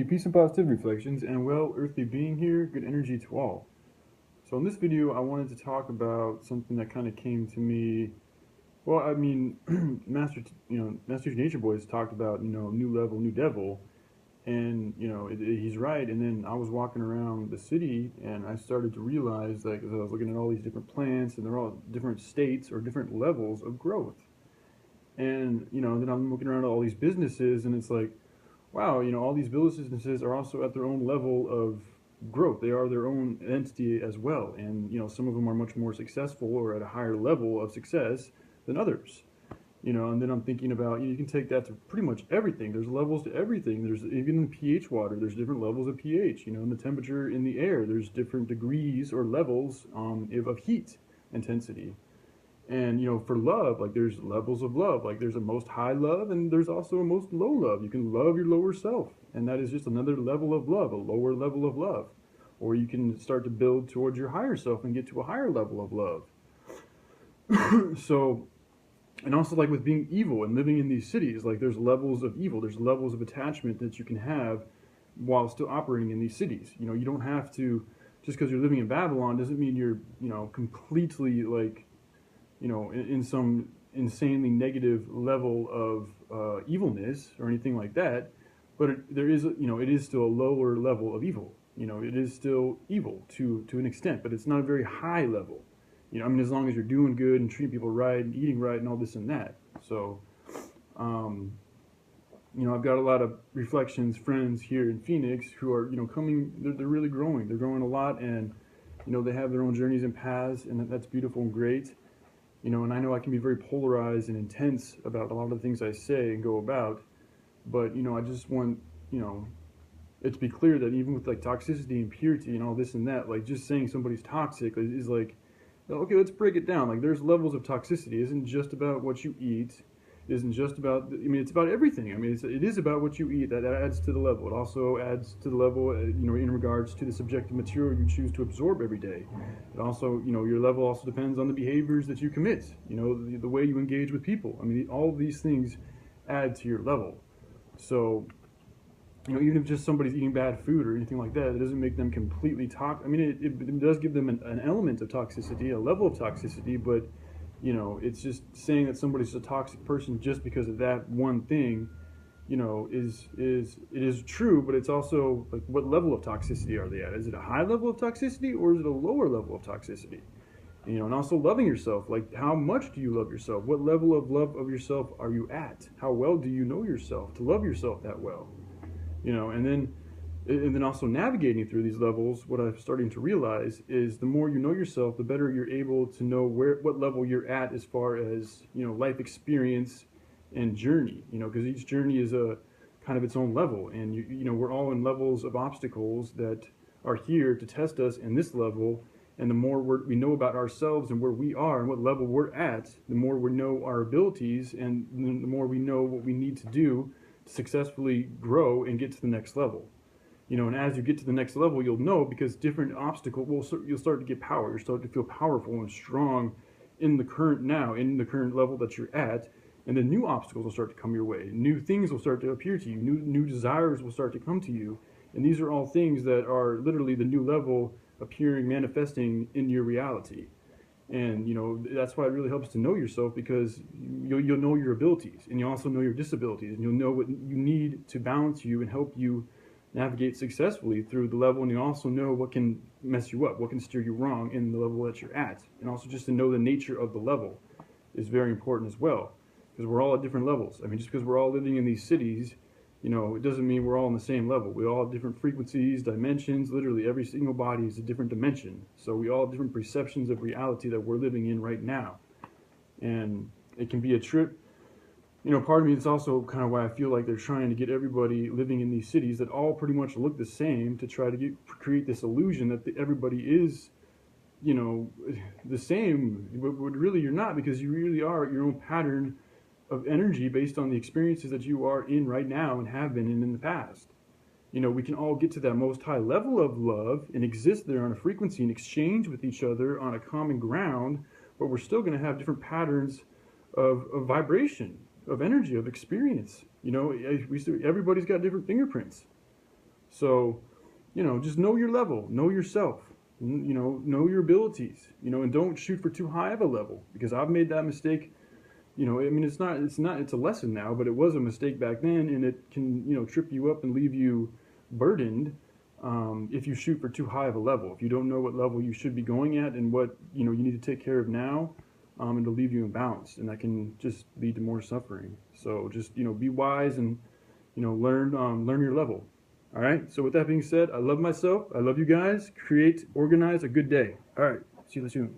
peace and positive reflections, and well, earthly being here, good energy to all. So in this video, I wanted to talk about something that kind of came to me. Well, I mean, Master Nature Boys talked about, new level, new devil, and he's right. And then I was walking around the city, and I started to realize, like, as I was looking at all these different plants, and they're all different states or different levels of growth. And then I'm looking around at all these businesses, and it's like, wow, all these businesses are also at their own level of growth. They are their own entity as well. And, some of them are much more successful or at a higher level of success than others. And then I'm thinking about, you can take that to pretty much everything. There's levels to everything. There's even in pH water, there's different levels of pH. In the temperature in the air, there's different degrees or levels of heat intensity. And for love, like there's levels of love. Like there's a most high love and there's also a most low love. You can love your lower self, and that is just another level of love, a lower level of love. Or you can start to build towards your higher self and get to a higher level of love. So, and also like with being evil and living in these cities, like there's levels of evil, there's levels of attachment that you can have while still operating in these cities. You don't have to, just because you're living in Babylon doesn't mean you're, completely like, in some insanely negative level of evilness or anything like that. But there is, it is still a lower level of evil. It is still evil to an extent, but it's not a very high level. As long as you're doing good and treating people right and eating right and all this and that. So, I've got a lot of reflections, friends here in Phoenix who are, coming, they're really growing. They're growing a lot, and, they have their own journeys and paths, and that's beautiful and great. And I know I can be very polarized and intense about a lot of the things I say and go about, but, I just want, it to be clear that even with like toxicity and purity and all this and that, like just saying somebody's toxic is like, okay, let's break it down. Like there's levels of toxicity. It isn't just about what you eat. It isn't just about, it's about everything. It is about what you eat. That adds to the level. It also adds to the level, in regards to the subjective material you choose to absorb every day. It also, your level also depends on the behaviors that you commit, the way you engage with people. All of these things add to your level. So, even if just somebody's eating bad food or anything like that, it doesn't make them completely toxic. It does give them an element of toxicity, a level of toxicity, but it's just saying that somebody's a toxic person just because of that one thing, it is true, but it's also like, what level of toxicity are they at? Is it a high level of toxicity or is it a lower level of toxicity? And also loving yourself. Like, how much do you love yourself? What level of love of yourself are you at? How well do you know yourself to love yourself that well? And then also navigating through these levels, what I'm starting to realize is the more you know yourself, the better you're able to know what level you're at as far as, life experience and journey, because each journey is a kind of its own level. And, we're all in levels of obstacles that are here to test us in this level. And the more we know about ourselves and where we are and what level we're at, the more we know our abilities and the more we know what we need to do to successfully grow and get to the next level. And as you get to the next level, you'll know, because different obstacles, you'll start to get power. You'll start to feel powerful and strong in the current level that you're at. And then new obstacles will start to come your way. New things will start to appear to you. New desires will start to come to you. And these are all things that are literally the new level appearing, manifesting in your reality. And, that's why it really helps to know yourself, because you'll know your abilities, and you also know your disabilities, and you'll know what you need to balance you and help you navigate successfully through the level. And you also know what can mess you up, what can steer you wrong in the level that you're at. And also just to know the nature of the level is very important as well, because we're all at different levels. Just because we're all living in these cities, it doesn't mean we're all on the same level. We all have different frequencies, dimensions. Literally every single body is a different dimension. So we all have different perceptions of reality that we're living in right now. And it can be a trip. Part of me is also kind of why I feel like they're trying to get everybody living in these cities that all pretty much look the same, to try to create this illusion that everybody is, the same. But really you're not, because you really are your own pattern of energy based on the experiences that you are in right now and have been in the past. We can all get to that most high level of love and exist there on a frequency and exchange with each other on a common ground, but we're still going to have different patterns of vibration, of energy, of experience. Everybody's got different fingerprints. So, just know your level, know yourself, know your abilities, and don't shoot for too high of a level, because I've made that mistake. I mean, it's a lesson now, but it was a mistake back then, and it can, trip you up and leave you burdened, if you shoot for too high of a level. If you don't know what level you should be going at and what, you need to take care of now, and to leave you imbalanced, and that can just lead to more suffering. So just, be wise and, learn your level. All right. So with that being said, I love myself. I love you guys. Create, organize a good day. All right. See you soon.